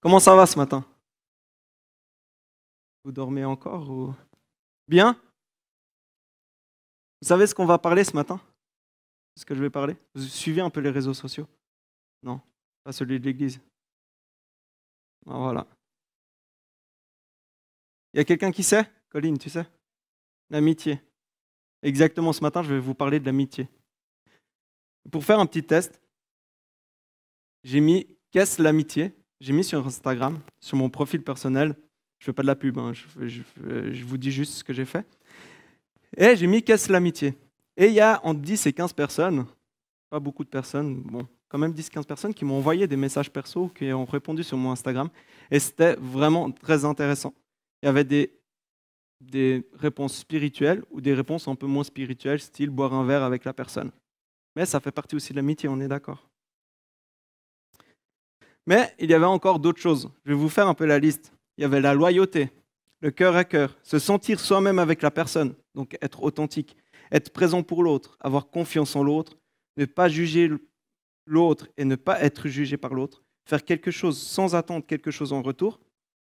Comment ça va ce matin? Vous dormez encore ou... Bien? Vous savez ce qu'on va parler ce matin? Ce que je vais parler? Vous suivez un peu les réseaux sociaux? Non, pas celui de l'église. Ah, voilà. Il y a quelqu'un qui sait? Colline, tu sais? L'amitié. Exactement, ce matin, je vais vous parler de l'amitié. Pour faire un petit test, j'ai mis qu'est-ce l'amitié? J'ai mis sur Instagram, sur mon profil personnel. Je fais pas de la pub, hein, je vous dis juste ce que j'ai fait. Et j'ai mis qu'est-ce l'amitié? Et il y a entre 10 et 15 personnes, pas beaucoup de personnes, bon, quand même 10-15 personnes qui m'ont envoyé des messages perso, qui ont répondu sur mon Instagram. Et c'était vraiment très intéressant. Il y avait des réponses spirituelles ou des réponses un peu moins spirituelles, style boire un verre avec la personne. Mais ça fait partie aussi de l'amitié, on est d'accord. Mais il y avait encore d'autres choses. Je vais vous faire un peu la liste. Il y avait la loyauté, le cœur à cœur, se sentir soi-même avec la personne, donc être authentique, être présent pour l'autre, avoir confiance en l'autre, ne pas juger l'autre et ne pas être jugé par l'autre, faire quelque chose sans attendre quelque chose en retour,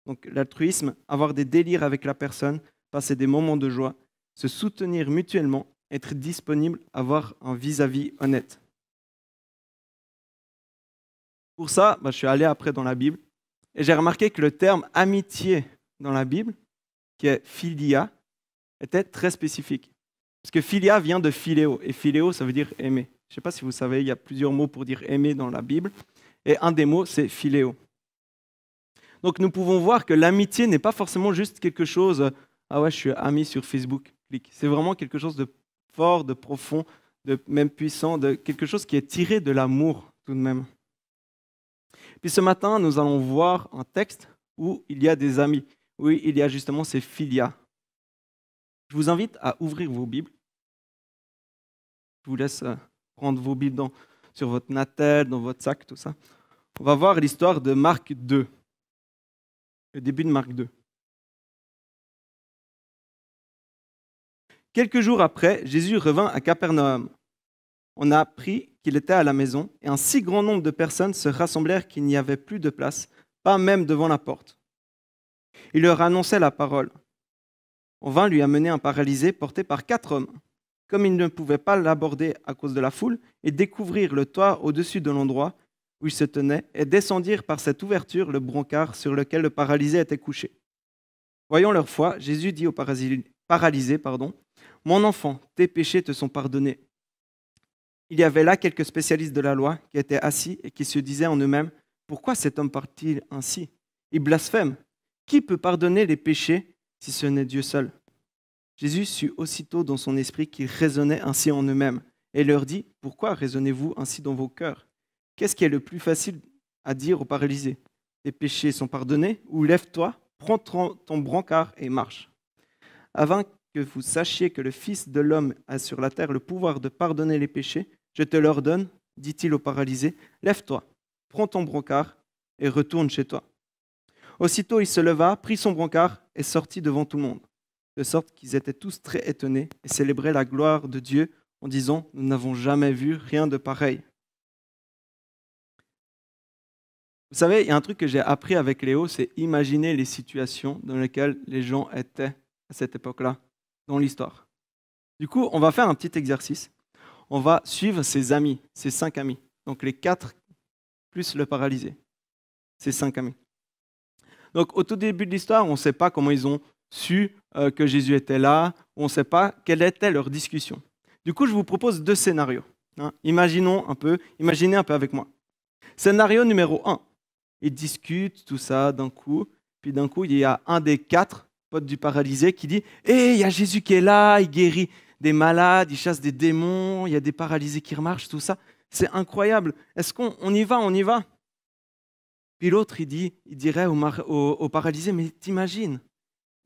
donc l'altruisme, avoir des délires avec la personne, passer des moments de joie, se soutenir mutuellement, être disponible, avoir un vis-à-vis honnête. Pour ça, je suis allé après dans la Bible et j'ai remarqué que le terme amitié dans la Bible, qui est philia, était très spécifique. Parce que philia vient de philéo, et philéo, ça veut dire aimer. Je ne sais pas si vous savez, il y a plusieurs mots pour dire aimer dans la Bible, et un des mots, c'est philéo. Donc nous pouvons voir que l'amitié n'est pas forcément juste quelque chose, ah ouais, je suis ami sur Facebook, clique. C'est vraiment quelque chose de fort, de profond, de même puissant, de quelque chose qui est tiré de l'amour tout de même. Puis ce matin, nous allons voir un texte où il y a des amis, où il y a justement ces philia. Je vous invite à ouvrir vos Bibles. Je vous laisse prendre vos Bibles sur votre natel, dans votre sac, tout ça. On va voir l'histoire de Marc 2, le début de Marc 2. Quelques jours après, Jésus revint à Capernaum. On a appris qu'il était à la maison, et un si grand nombre de personnes se rassemblèrent qu'il n'y avait plus de place, pas même devant la porte. Il leur annonçait la parole. On vint lui amener un paralysé porté par 4 hommes. Comme ils ne pouvaient pas l'aborder à cause de la foule, ils découvrirent le toit au-dessus de l'endroit où il se tenait et descendirent par cette ouverture le brancard sur lequel le paralysé était couché. Voyant leur foi, Jésus dit au paralysé, Mon enfant, tes péchés te sont pardonnés. Il y avait là quelques spécialistes de la loi qui étaient assis et qui se disaient en eux-mêmes, pourquoi cet homme parle-t-il ainsi? Il blasphème. Qui peut pardonner les péchés si ce n'est Dieu seul? Jésus sut aussitôt dans son esprit qu'ils raisonnaient ainsi en eux-mêmes et leur dit, pourquoi raisonnez-vous ainsi dans vos cœurs? Qu'est-ce qui est le plus facile à dire aux paralysés? Tes péchés sont pardonnés, ou lève-toi, prends ton brancard et marche. Afin que vous sachiez que le Fils de l'homme a sur la terre le pouvoir de pardonner les péchés, je te l'ordonne, dit-il au paralysé, lève-toi, prends ton brancard et retourne chez toi. Aussitôt il se leva, prit son brancard et sortit devant tout le monde, de sorte qu'ils étaient tous très étonnés et célébraient la gloire de Dieu en disant, nous n'avons jamais vu rien de pareil. Vous savez, il y a un truc que j'ai appris avec Léo, c'est imaginer les situations dans lesquelles les gens étaient à cette époque-là, dans l'histoire. Du coup, on va faire un petit exercice. On va suivre ses amis, ses 5 amis. Donc les 4 plus le paralysé. Ses 5 amis. Donc au tout début de l'histoire, on ne sait pas comment ils ont su que Jésus était là. On ne sait pas quelle était leur discussion. Du coup, je vous propose 2 scénarios. Imaginez un peu avec moi. Scénario numéro 1. Ils discutent, tout ça, d'un coup. Puis d'un coup, il y a un des 4 potes du paralysé qui dit « Hé, il y a Jésus qui est là, il guérit des malades, il chasse des démons, il y a des paralysés qui remarchent, tout ça. C'est incroyable. Est-ce qu'on y va, on y va ?» Puis l'autre, il dirait au paralysé « Mais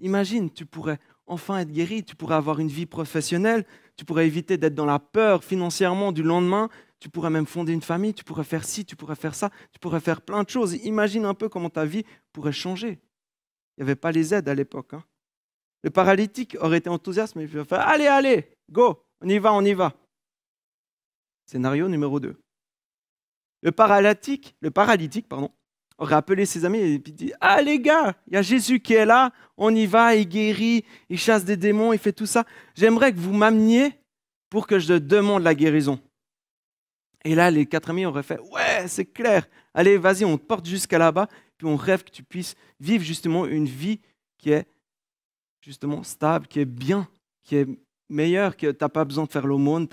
imagine, tu pourrais enfin être guéri, tu pourrais avoir une vie professionnelle, tu pourrais éviter d'être dans la peur financièrement du lendemain, tu pourrais même fonder une famille, tu pourrais faire ci, tu pourrais faire ça, tu pourrais faire plein de choses. Imagine un peu comment ta vie pourrait changer. » Il n'y avait pas les aides à l'époque. Le paralytique aurait été enthousiaste, mais il va faire « Allez, go, on y va. » Scénario numéro 2. Le paralytique, aurait appelé ses amis et puis dit, ah les gars, il y a Jésus qui est là, on y va, il guérit, il chasse des démons, il fait tout ça. J'aimerais que vous m'ameniez pour que je demande la guérison. Et là, les 4 amis auraient fait, ouais, c'est clair, allez, vas-y, on te porte jusqu'à là-bas, puis on rêve que tu puisses vivre justement une vie qui est justement stable, qui est bien, qui est meilleure, que tu n'as pas besoin de faire l'aumône,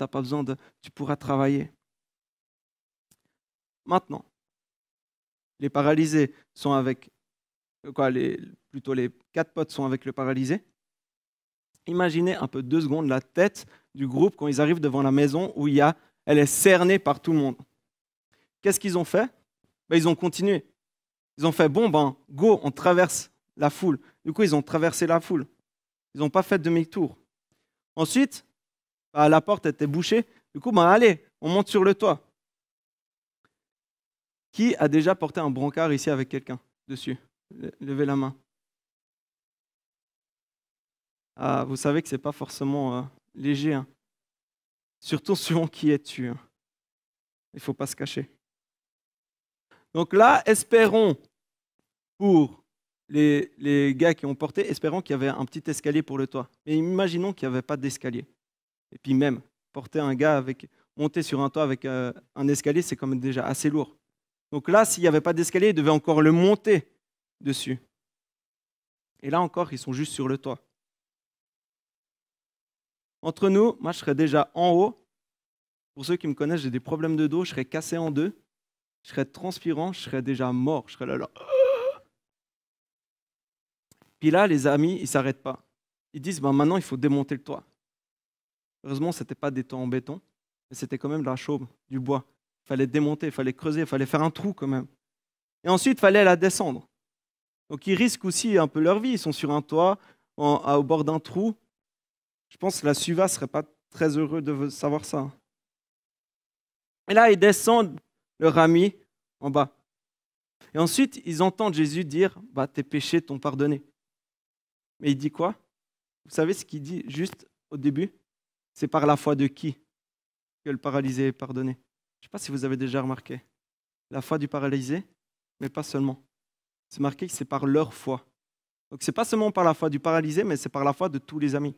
tu pourras travailler. Maintenant, les paralysés sont avec, plutôt les 4 potes sont avec le paralysé. Imaginez un peu 2 secondes la tête du groupe quand ils arrivent devant la maison où elle est cernée par tout le monde. Qu'est-ce qu'ils ont fait? Ils ont continué. Ils ont fait, go, on traverse la foule. Du coup, ils ont traversé la foule. Ils n'ont pas fait demi-tour. Ensuite, la porte était bouchée. Du coup, allez, on monte sur le toit. Qui a déjà porté un brancard ici avec quelqu'un dessus? Levez la main. Ah, vous savez que ce n'est pas forcément léger. Hein. Surtout selon qui es-tu. Hein. Il ne faut pas se cacher. Donc là, espérons pour les gars qui ont porté, espérons qu'il y avait un petit escalier pour le toit. Mais imaginons qu'il n'y avait pas d'escalier. Et puis même, porter un gars monter sur un toit avec un escalier, c'est quand même déjà assez lourd. Donc là, s'il n'y avait pas d'escalier, ils devaient encore le monter dessus. Et là encore, ils sont juste sur le toit. Entre nous, moi, je serais déjà en haut. Pour ceux qui me connaissent, j'ai des problèmes de dos, je serais cassé en deux. Je serais transpirant, je serais déjà mort. Je serais là. Puis là, les amis, ils ne s'arrêtent pas. Ils disent, maintenant, il faut démonter le toit. Heureusement, ce n'était pas des toits en béton, mais c'était quand même de la chaume, du bois. Il fallait démonter, il fallait creuser, il fallait faire un trou quand même. Et ensuite, il fallait la descendre. Donc, ils risquent aussi un peu leur vie. Ils sont sur un toit, au bord d'un trou. Je pense que la Suva ne serait pas très heureux de savoir ça. Et là, ils descendent leur ami en bas. Et ensuite, ils entendent Jésus dire, tes péchés t'ont pardonné. Mais il dit quoi? Vous savez ce qu'il dit juste au début? C'est par la foi de qui que le paralysé est pardonné? Je ne sais pas si vous avez déjà remarqué. La foi du paralysé, mais pas seulement. C'est marqué que c'est par leur foi. Donc ce n'est pas seulement par la foi du paralysé, mais c'est par la foi de tous les amis.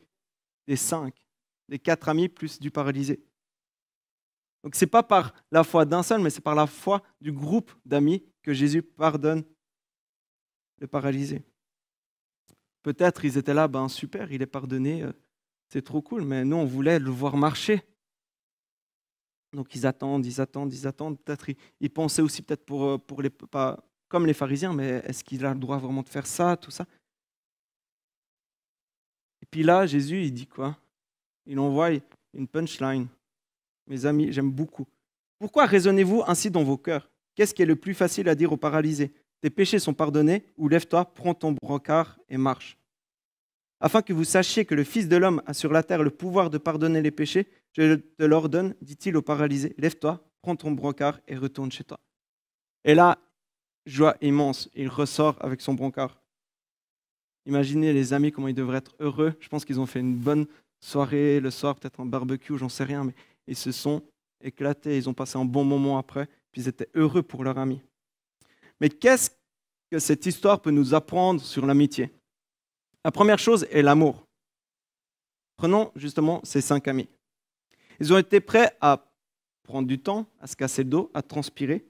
Des 5, des 4 amis plus du paralysé. Donc ce n'est pas par la foi d'un seul, mais c'est par la foi du groupe d'amis que Jésus pardonne le paralysé. Peut-être ils étaient là, super, il est pardonné, c'est trop cool, mais nous on voulait le voir marcher. Donc ils attendent. Peut-être ils pensaient aussi peut-être pour les pas comme les pharisiens, mais est-ce qu'il a le droit vraiment de faire ça, tout ça? Et puis là, Jésus, il dit quoi? Il envoie une punchline. Mes amis, j'aime beaucoup. Pourquoi raisonnez-vous ainsi dans vos cœurs? Qu'est-ce qui est le plus facile à dire aux paralysés? Tes péchés sont pardonnés, ou lève-toi, prends ton brancard et marche. Afin que vous sachiez que le Fils de l'homme a sur la terre le pouvoir de pardonner les péchés, je te l'ordonne, dit-il au paralysé, lève-toi, prends ton brancard et retourne chez toi. Et là, joie immense, il ressort avec son brancard. Imaginez les amis, comment ils devraient être heureux. Je pense qu'ils ont fait une bonne soirée le soir, peut-être un barbecue, j'en sais rien, mais ils se sont éclatés, ils ont passé un bon moment après, puis ils étaient heureux pour leur ami. Mais qu'est-ce que cette histoire peut nous apprendre sur l'amitié? La première chose est l'amour. Prenons justement ces 5 amis. Ils ont été prêts à prendre du temps, à se casser le dos, à transpirer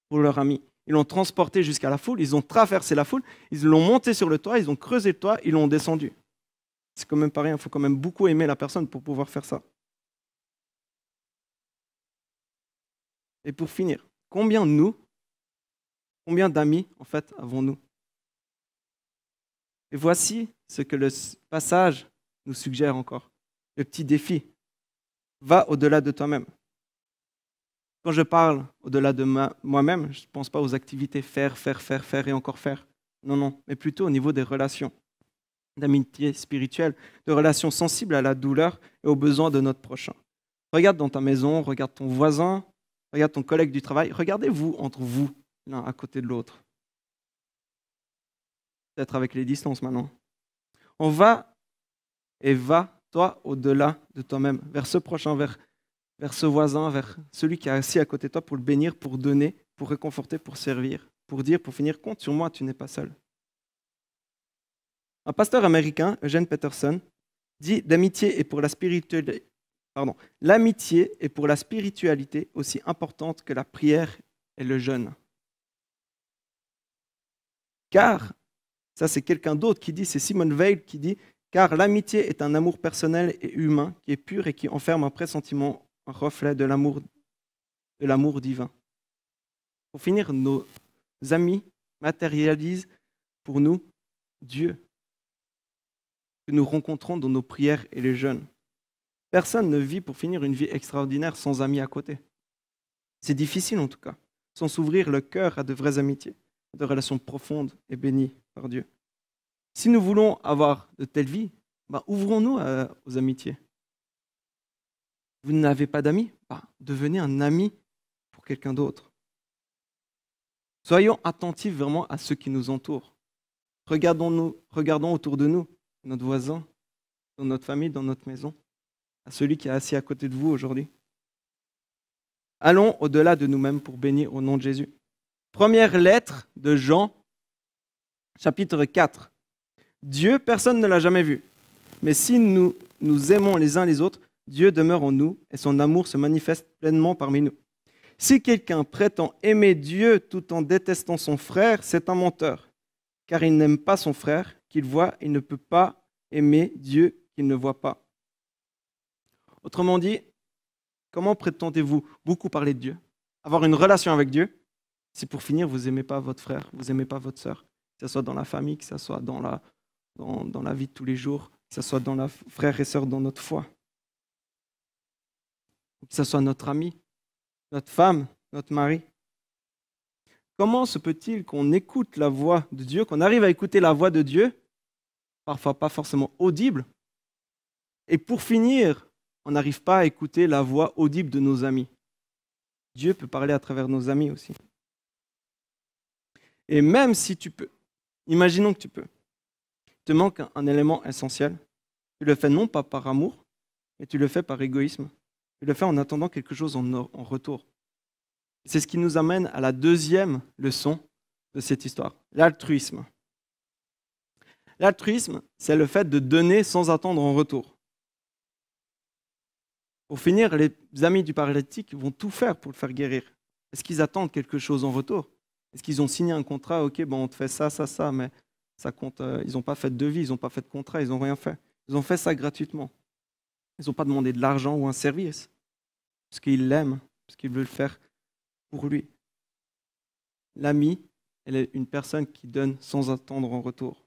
pour leur ami. Ils l'ont transporté jusqu'à la foule, ils ont traversé la foule, ils l'ont monté sur le toit, ils ont creusé le toit, ils l'ont descendu. C'est quand même pas rien, il faut quand même beaucoup aimer la personne pour pouvoir faire ça. Et pour finir, combien d'amis en fait avons-nous? Et voici ce que le passage nous suggère encore. Le petit défi. Va au-delà de toi-même. Quand je parle au-delà de moi-même, je ne pense pas aux activités faire et encore faire. Non, mais plutôt au niveau des relations, d'amitié spirituelle, de relations sensibles à la douleur et aux besoins de notre prochain. Regarde dans ta maison, regarde ton voisin, regarde ton collègue du travail, regardez-vous entre vous, l'un à côté de l'autre. Peut-être avec les distances maintenant. On va, toi, au-delà de toi-même, vers ce prochain, vers ce voisin, vers celui qui est assis à côté de toi pour le bénir, pour donner, pour réconforter, pour servir. pour dire, pour finir, compte sur moi, tu n'es pas seul. Un pasteur américain, Eugene Peterson, dit l'amitié est pour la spiritualité aussi importante que la prière et le jeûne. Car, ça c'est quelqu'un d'autre qui dit, c'est Simone Weil qui dit, car l'amitié est un amour personnel et humain qui est pur et qui enferme un pressentiment, un reflet de l'amour divin. Pour finir, nos amis matérialisent pour nous Dieu, que nous rencontrons dans nos prières et les jeûnes. Personne ne vit, pour finir, une vie extraordinaire sans amis à côté. C'est difficile en tout cas, sans s'ouvrir le cœur à de vraies amitiés, de relations profondes et bénies par Dieu. Si nous voulons avoir de telles vies, ouvrons-nous aux amitiés. Vous n'avez pas d'amis, devenez un ami pour quelqu'un d'autre. Soyons attentifs vraiment à ceux qui nous entourent. Regardons autour de nous, notre voisin, dans notre famille, dans notre maison, à celui qui est assis à côté de vous aujourd'hui. Allons au-delà de nous-mêmes pour bénir au nom de Jésus. Première lettre de Jean, chapitre 4. Dieu, personne ne l'a jamais vu. Mais si nous nous aimons les uns les autres, Dieu demeure en nous et son amour se manifeste pleinement parmi nous. Si quelqu'un prétend aimer Dieu tout en détestant son frère, c'est un menteur. Car il n'aime pas son frère qu'il voit et ne peut pas aimer Dieu qu'il ne voit pas. Autrement dit, comment prétendez-vous beaucoup parler de Dieu, avoir une relation avec Dieu, si pour finir, vous n'aimez pas votre frère, vous n'aimez pas votre sœur, que ce soit dans la famille, que ce soit dans la vie de tous les jours, que ce soit dans la frère et sœur dans notre foi, que ce soit notre ami, notre femme, notre mari. Comment se peut-il qu'on écoute la voix de Dieu, qu'on arrive à écouter la voix de Dieu, parfois pas forcément audible, et pour finir, on n'arrive pas à écouter la voix audible de nos amis. Dieu peut parler à travers nos amis aussi. Et même si tu peux, imaginons que tu peux, il te manque un élément essentiel. Tu le fais non pas par amour, mais tu le fais par égoïsme. Tu le fais en attendant quelque chose en retour. C'est ce qui nous amène à la deuxième leçon de cette histoire, l'altruisme. L'altruisme, c'est le fait de donner sans attendre en retour. Pour finir, les amis du paralytique vont tout faire pour le faire guérir. Est-ce qu'ils attendent quelque chose en retour? Est-ce qu'ils ont signé un contrat? Ok, on te fait ça, mais ça compte. Ils n'ont pas fait de devis, ils n'ont pas fait de contrat, ils n'ont rien fait. Ils ont fait ça gratuitement. Ils n'ont pas demandé de l'argent ou un service, parce qu'ils l'aiment, parce qu'ils veulent le faire pour lui. L'ami, elle est une personne qui donne sans attendre en retour.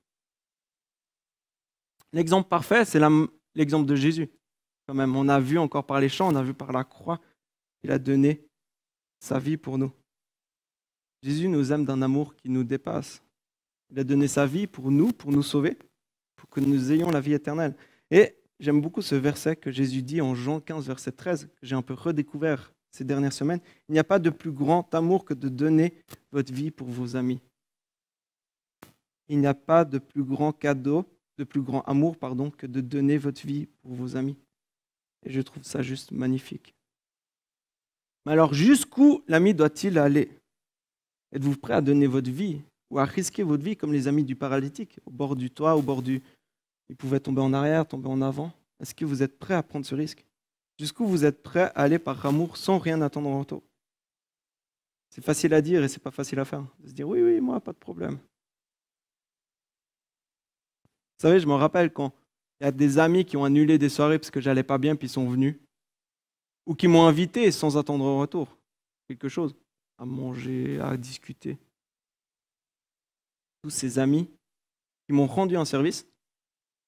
L'exemple parfait, c'est l'exemple de Jésus. Quand même, on a vu encore par les chants, on a vu par la croix, il a donné sa vie pour nous. Jésus nous aime d'un amour qui nous dépasse. Il a donné sa vie pour nous sauver, pour que nous ayons la vie éternelle. Et j'aime beaucoup ce verset que Jésus dit en Jean 15, verset 13, que j'ai un peu redécouvert ces dernières semaines. Il n'y a pas de plus grand amour que de donner votre vie pour vos amis. Il n'y a pas de plus grand cadeau, de plus grand amour, que de donner votre vie pour vos amis. Et je trouve ça juste magnifique. Mais alors, jusqu'où l'ami doit-il aller? Êtes-vous prêt à donner votre vie ou à risquer votre vie comme les amis du paralytique, au bord du toit, au bord du... Ils pouvaient tomber en arrière, tomber en avant. Est-ce que vous êtes prêt à prendre ce risque? Jusqu'où vous êtes prêt à aller par amour sans rien attendre en retour? C'est facile à dire et c'est pas facile à faire. De se dire oui, moi, pas de problème. Vous savez, je me rappelle quand il y a des amis qui ont annulé des soirées parce que j'allais pas bien puis ils sont venus. Ou qui m'ont invité sans attendre en retour quelque chose, à manger, à discuter. Tous ces amis qui m'ont rendu un service,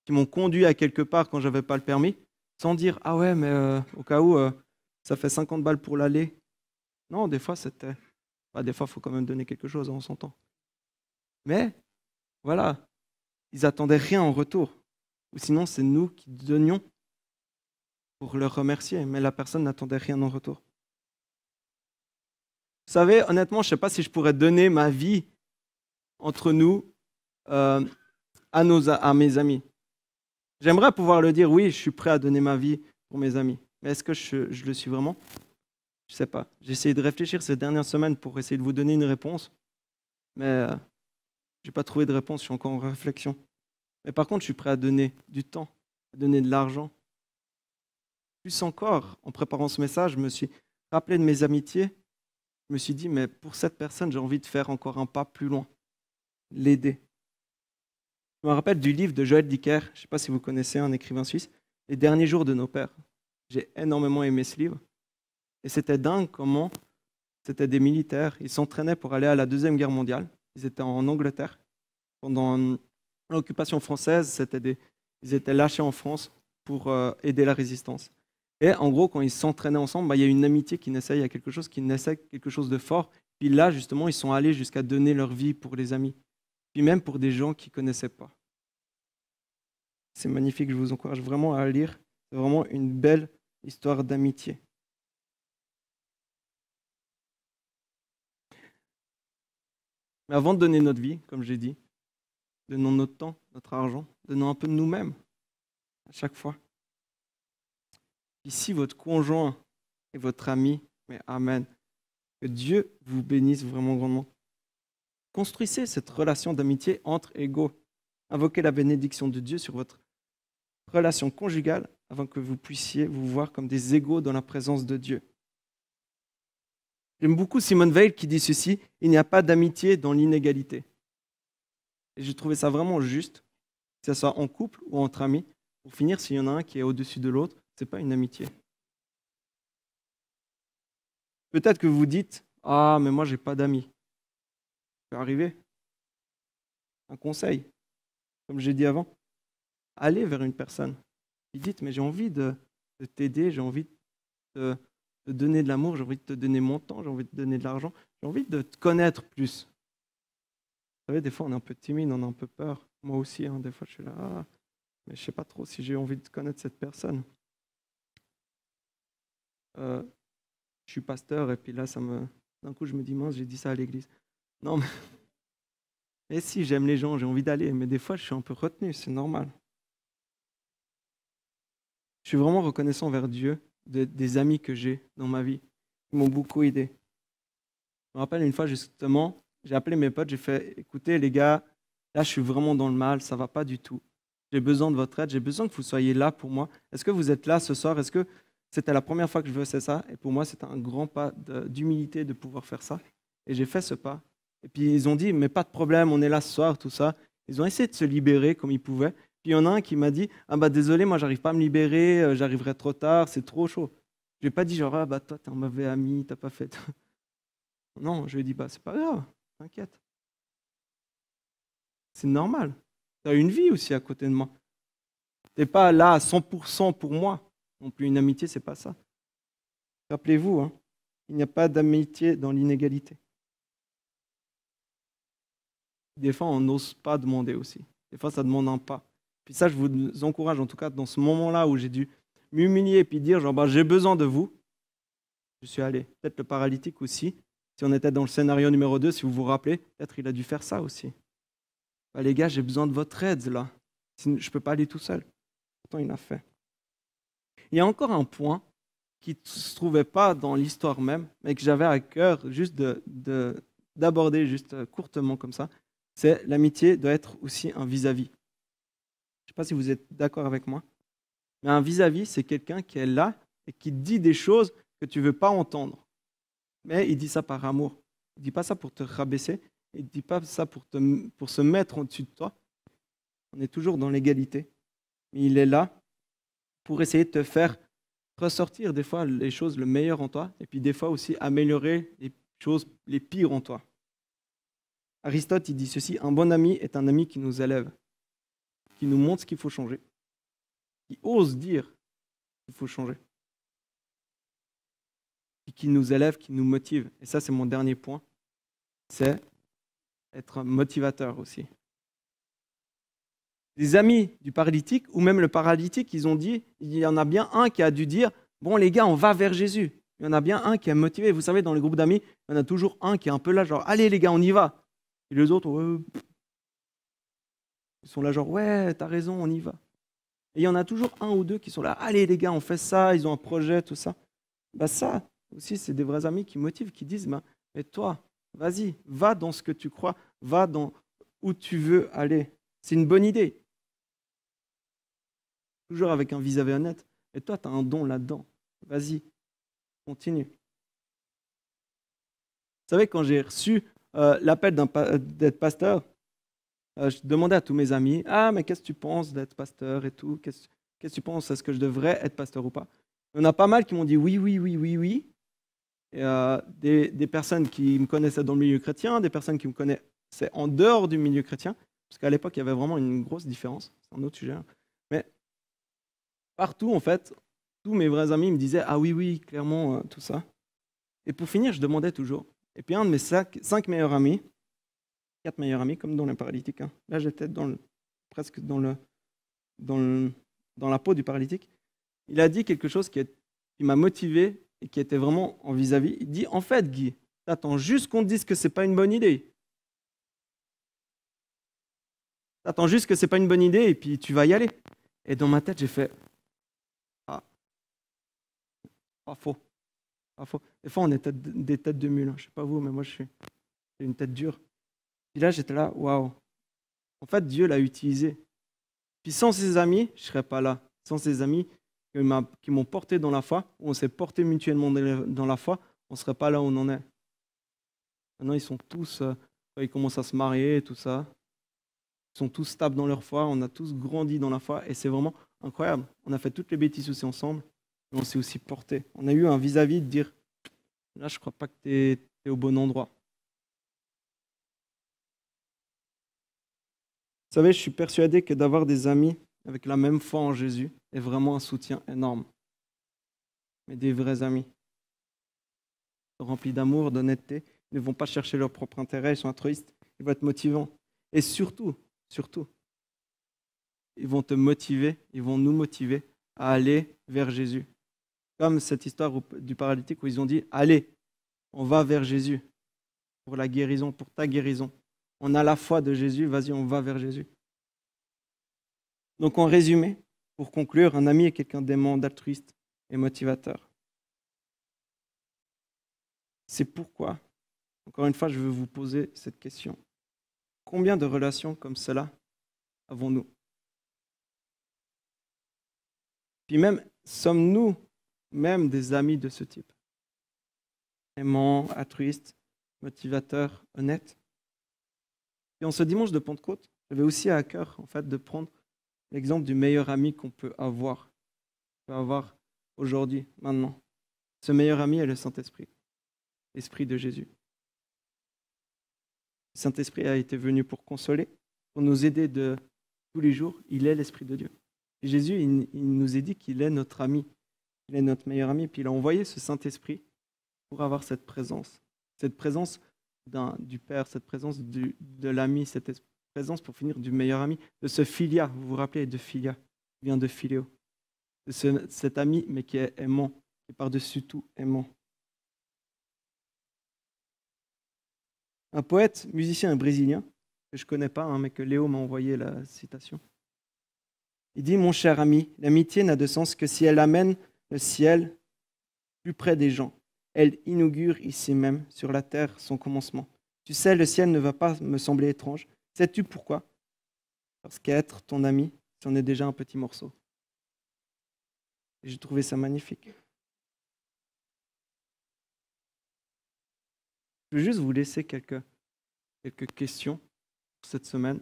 qui m'ont conduit à quelque part quand j'avais pas le permis, sans dire « Ah ouais, mais au cas où, ça fait 50 balles pour l'aller. » Non, des fois, c'était... des fois, il faut quand même donner quelque chose, on s'entend. Mais, voilà, ils attendaient rien en retour. Ou sinon, c'est nous qui donnions pour leur remercier, mais la personne n'attendait rien en retour. Vous savez, honnêtement, je ne sais pas si je pourrais donner ma vie entre nous à mes amis. J'aimerais pouvoir le dire, oui, je suis prêt à donner ma vie pour mes amis. Mais est-ce que je le suis vraiment? Je ne sais pas. J'ai essayé de réfléchir ces dernières semaines pour essayer de vous donner une réponse. mais je n'ai pas trouvé de réponse, je suis encore en réflexion. Mais par contre, je suis prêt à donner du temps, à donner de l'argent. Plus encore, en préparant ce message, je me suis rappelé de mes amitiés. Je me suis dit, mais pour cette personne, j'ai envie de faire encore un pas plus loin, l'aider. Je me rappelle du livre de Joël Dicker, je ne sais pas si vous connaissez, un écrivain suisse, Les derniers jours de nos pères. J'ai énormément aimé ce livre. Et c'était dingue comment c'était des militaires. Ils s'entraînaient pour aller à la Deuxième Guerre mondiale. Ils étaient en Angleterre. Pendant l'occupation française, ils étaient lâchés en France pour aider la résistance. Et en gros, quand ils s'entraînaient ensemble, il y a une amitié qui naissait, il y a quelque chose qui naissait, quelque chose de fort. Puis là, justement, ils sont allés jusqu'à donner leur vie pour les amis. Puis même pour des gens qu'ils ne connaissaient pas. C'est magnifique, je vous encourage vraiment à lire. C'est vraiment une belle histoire d'amitié. Mais avant de donner notre vie, comme j'ai dit, donnons notre temps, notre argent, donnons un peu de nous-mêmes à chaque fois. Et si votre conjoint est votre ami, mais amen, que Dieu vous bénisse vraiment grandement. Construisez cette relation d'amitié entre égaux. Invoquez la bénédiction de Dieu sur votre relation conjugale afin que vous puissiez vous voir comme des égaux dans la présence de Dieu. J'aime beaucoup Simone Veil qui dit ceci, il n'y a pas d'amitié dans l'inégalité. Et j'ai trouvé ça vraiment juste, que ce soit en couple ou entre amis. Pour finir, s'il y en a un qui est au-dessus de l'autre, ce n'est pas une amitié. Peut-être que vous dites, ah, mais moi, je n'ai pas d'amis. Ça peut arriver. Un conseil, comme j'ai dit avant, allez vers une personne. Et dites, mais j'ai envie de t'aider, j'ai envie de te donner de l'amour, j'ai envie de te donner mon temps, j'ai envie de te donner de l'argent, j'ai envie de te connaître plus. Vous savez, des fois, on est un peu timide, on a un peu peur. Moi aussi, des fois, je suis là, mais je ne sais pas trop si j'ai envie de connaître cette personne. Je suis pasteur, et puis là, d'un coup, je me dis, mince, j'ai dit ça à l'église. Non, mais si, j'aime les gens, j'ai envie d'aller, mais des fois, je suis un peu retenu, c'est normal. Je suis vraiment reconnaissant vers Dieu des amis que j'ai dans ma vie, qui m'ont beaucoup aidé. Je me rappelle une fois, justement, j'ai appelé mes potes, j'ai fait, écoutez les gars, là je suis vraiment dans le mal, ça ne va pas du tout. J'ai besoin de votre aide, j'ai besoin que vous soyez là pour moi. Est-ce que vous êtes là ce soir? Est-ce que c'était la première fois que je faisais ça? Et pour moi, c'était un grand pas d'humilité de pouvoir faire ça. Et j'ai fait ce pas. Et puis ils ont dit, mais pas de problème, on est là ce soir, tout ça. Ils ont essayé de se libérer comme ils pouvaient. Puis il y en a un qui m'a dit, ah bah désolé, moi j'arrive pas à me libérer, j'arriverai trop tard, c'est trop chaud. Je lui ai pas dit genre, ah bah toi t'es un mauvais ami, t'as pas fait. Non, je lui ai dit, bah c'est pas grave, t'inquiète. C'est normal. Tu as une vie aussi à côté de moi. Tu n'es pas là à 100% pour moi. Non plus, une amitié, c'est pas ça. Rappelez-vous, il n'y a pas d'amitié dans l'inégalité. Des fois, on n'ose pas demander aussi. Des fois, ça demande un pas. Puis ça, je vous encourage, en tout cas, dans ce moment-là où j'ai dû m'humilier et puis dire, genre, bah, j'ai besoin de vous. Je suis allé. Peut-être le paralytique aussi. Si on était dans le scénario numéro 2, si vous vous rappelez, peut-être il a dû faire ça aussi. Bah, les gars, j'ai besoin de votre aide là. Je ne peux pas aller tout seul. Pourtant, il l'a fait. Il y a encore un point qui ne se trouvait pas dans l'histoire même, mais que j'avais à cœur juste d'aborder juste courtement comme ça. C'est l'amitié doit être aussi un vis-à-vis. Je ne sais pas si vous êtes d'accord avec moi, mais un vis-à-vis, c'est quelqu'un qui est là et qui dit des choses que tu ne veux pas entendre. Mais il dit ça par amour. Il ne dit pas ça pour te rabaisser. Il ne dit pas ça pour se mettre au-dessus de toi. On est toujours dans l'égalité. Mais il est là pour essayer de te faire ressortir des fois les choses le meilleur en toi et puis des fois aussi améliorer les choses les pires en toi. Aristote, il dit ceci, un bon ami est un ami qui nous élève, qui nous montre ce qu'il faut changer, qui ose dire qu'il faut changer, et qui nous élève, qui nous motive. Et ça, c'est mon dernier point, c'est être un motivateur aussi. Les amis du paralytique, ou même le paralytique, ils ont dit, il y en a bien un qui a dû dire, bon les gars, on va vers Jésus. Il y en a bien un qui est motivé. Vous savez, dans les groupes d'amis, il y en a toujours un qui est un peu là, genre, allez les gars, on y va. Et les autres, ils sont là, genre, ouais, t'as raison, on y va. Et il y en a toujours un ou deux qui sont là, allez les gars, on fait ça, ils ont un projet, tout ça. Bah ça aussi, c'est des vrais amis qui motivent, qui disent, mais toi, Vas-y, va dans ce que tu crois, va dans où tu veux aller. C'est une bonne idée. Toujours avec un vis-à-vis honnête. Et toi, tu as un don là-dedans. Vas-y, continue. Vous savez, quand j'ai reçu l'appel d'être pasteur, je demandais à tous mes amis, ah, mais qu'est-ce que tu penses d'être pasteur et tout? Qu'est-ce que tu penses? Est-ce que je devrais être pasteur ou pas? Il y en a pas mal qui m'ont dit oui, oui, oui, oui, oui. Et, des personnes qui me connaissaient dans le milieu chrétien, des personnes qui me connaissaient en dehors du milieu chrétien, parce qu'à l'époque, il y avait vraiment une grosse différence. C'est un autre sujet. Mais partout, en fait, tous mes vrais amis me disaient, ah oui, oui, clairement, tout ça. Et pour finir, je demandais toujours. Et puis un de mes cinq meilleurs amis, 4 meilleurs amis, comme dans les paralytiques, hein. Là, j'étais presque dans la peau du paralytique. Il a dit quelque chose qui m'a motivé et qui était vraiment en vis-à-vis. Il dit, en fait, Guy, t'attends juste qu'on te dise que c'est pas une bonne idée. T'attends juste que c'est pas une bonne idée et puis tu vas y aller. Et dans ma tête, j'ai fait, ah, pas faux, pas faux. Des fois, on est des têtes de mule, hein. Je sais pas vous, mais moi, j'ai une tête dure. Puis là, j'étais là, waouh. En fait, Dieu l'a utilisé. Puis sans ses amis, je ne serais pas là. Sans ses amis qui m'ont porté dans la foi, on s'est porté mutuellement dans la foi, on ne serait pas là où on en est. Maintenant, ils sont tous, ils commencent à se marier et tout ça. Ils sont tous stables dans leur foi, on a tous grandi dans la foi et c'est vraiment incroyable. On a fait toutes les bêtises aussi ensemble, mais on s'est aussi porté. On a eu un vis-à-vis de dire, là, je ne crois pas que tu es au bon endroit. Vous savez, je suis persuadé que d'avoir des amis avec la même foi en Jésus est vraiment un soutien énorme. Mais des vrais amis, remplis d'amour, d'honnêteté, ils ne vont pas chercher leur propre intérêt, ils sont altruistes, ils vont être motivants. Et surtout, ils vont te motiver, ils vont nous motiver à aller vers Jésus. Comme cette histoire du paralytique où ils ont dit, allez, on va vers Jésus pour la guérison, pour ta guérison. On a la foi de Jésus, vas-y, on va vers Jésus. Donc en résumé, pour conclure, un ami est quelqu'un d'aimant, d'altruiste et motivateur. C'est pourquoi, encore une fois, je veux vous poser cette question. Combien de relations comme cela avons-nous? Puis même, sommes-nous même des amis de ce type? Aimants, altruistes, motivateurs, honnêtes? Et en ce dimanche de Pentecôte, j'avais aussi à cœur en fait, de prendre l'exemple du meilleur ami qu'on peut avoir aujourd'hui, maintenant. Ce meilleur ami est le Saint-Esprit, l'Esprit de Jésus. Le Saint-Esprit a été venu pour consoler, pour nous aider de tous les jours. Il est l'Esprit de Dieu. Et Jésus, il nous a dit qu'il est notre ami, il est notre meilleur ami. Puis il a envoyé ce Saint-Esprit pour avoir cette présence du Père, cette présence de l'ami, cette présence pour finir du meilleur ami, de ce filia. Vous vous rappelez de filia, qui vient de philéo, de cet ami, mais qui est aimant, qui est par-dessus tout aimant. Un poète, musicien brésilien, que je ne connais pas, mais que Léo m'a envoyé la citation. Il dit, mon cher ami, l'amitié n'a de sens que si elle amène le ciel plus près des gens. Elle inaugure ici même, sur la terre, son commencement. Tu sais, le ciel ne va pas me sembler étrange. Sais-tu pourquoi? Parce qu'être ton ami, c'en est déjà un petit morceau. Et j'ai trouvé ça magnifique. Je vais juste vous laisser quelques questions pour cette semaine,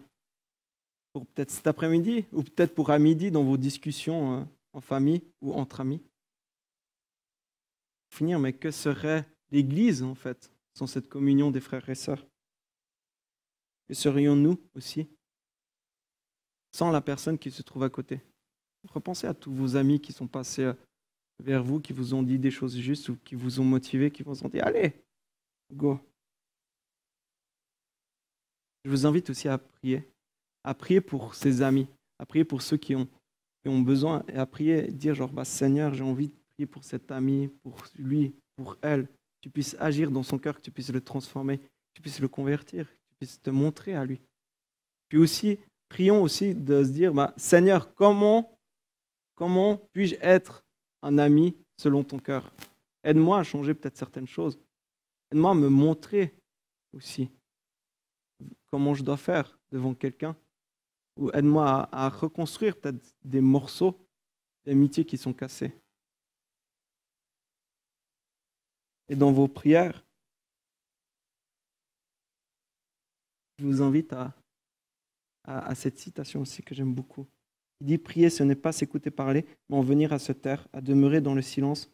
pour peut-être cet après-midi, ou peut-être pour à midi dans vos discussions en famille ou entre amis. Pour finir, mais que serait l'Église, en fait, sans cette communion des frères et sœurs? Que serions-nous aussi sans la personne qui se trouve à côté? Repensez à tous vos amis qui sont passés vers vous, qui vous ont dit des choses justes ou qui vous ont motivé, qui vous ont dit « Allez, go !» Je vous invite aussi à prier pour ses amis, à prier pour ceux qui ont besoin, et à prier, dire genre, Seigneur, j'ai envie de prier pour cet ami, pour lui, pour elle, que tu puisses agir dans son cœur, que tu puisses le transformer, que tu puisses le convertir, que tu puisses te montrer à lui. Puis aussi, prions aussi de se dire, Seigneur, comment puis-je être un ami selon ton cœur? Aide-moi à changer peut-être certaines choses. Aide-moi à me montrer aussi. Comment je dois faire devant quelqu'un. Ou aide-moi à reconstruire peut-être des morceaux d'amitié qui sont cassés. Et dans vos prières, je vous invite à cette citation aussi que j'aime beaucoup. Il dit, prier, ce n'est pas s'écouter parler, mais en venir à se taire, à demeurer dans le silence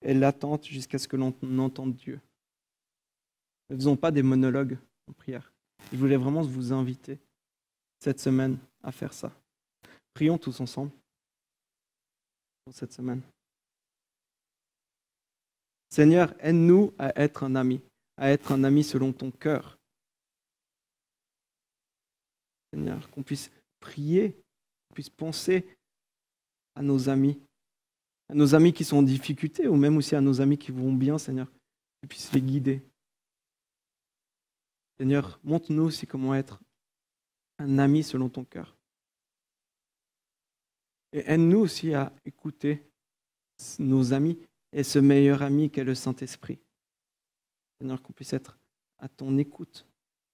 et l'attente jusqu'à ce que l'on entende Dieu. Ne faisons pas des monologues en prière. Je voulais vraiment vous inviter cette semaine à faire ça. Prions tous ensemble pour cette semaine. Seigneur, aide-nous à être un ami selon ton cœur. Seigneur, qu'on puisse prier, qu'on puisse penser à nos amis qui sont en difficulté, ou même aussi à nos amis qui vont bien, Seigneur, que tu puisses les guider. Seigneur, montre-nous aussi comment être un ami selon ton cœur. Et aide-nous aussi à écouter nos amis et ce meilleur ami qu'est le Saint-Esprit. Seigneur, qu'on puisse être à ton écoute.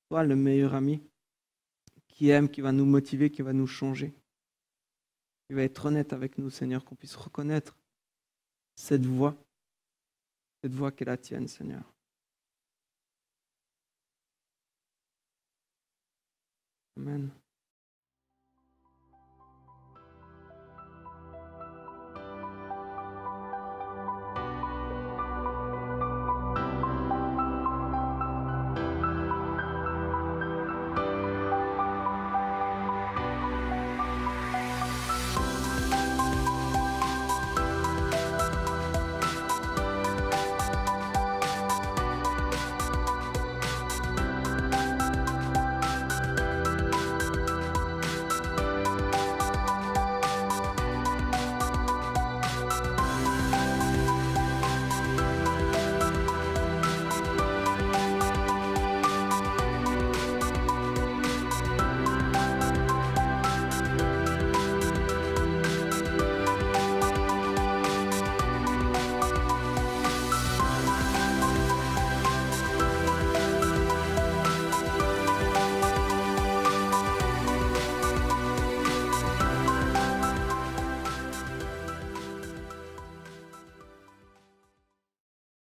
Toi, le meilleur ami qui aime, qui va nous motiver, qui va nous changer. Qui va être honnête avec nous, Seigneur, qu'on puisse reconnaître cette voix qui est la tienne, Seigneur. Amen.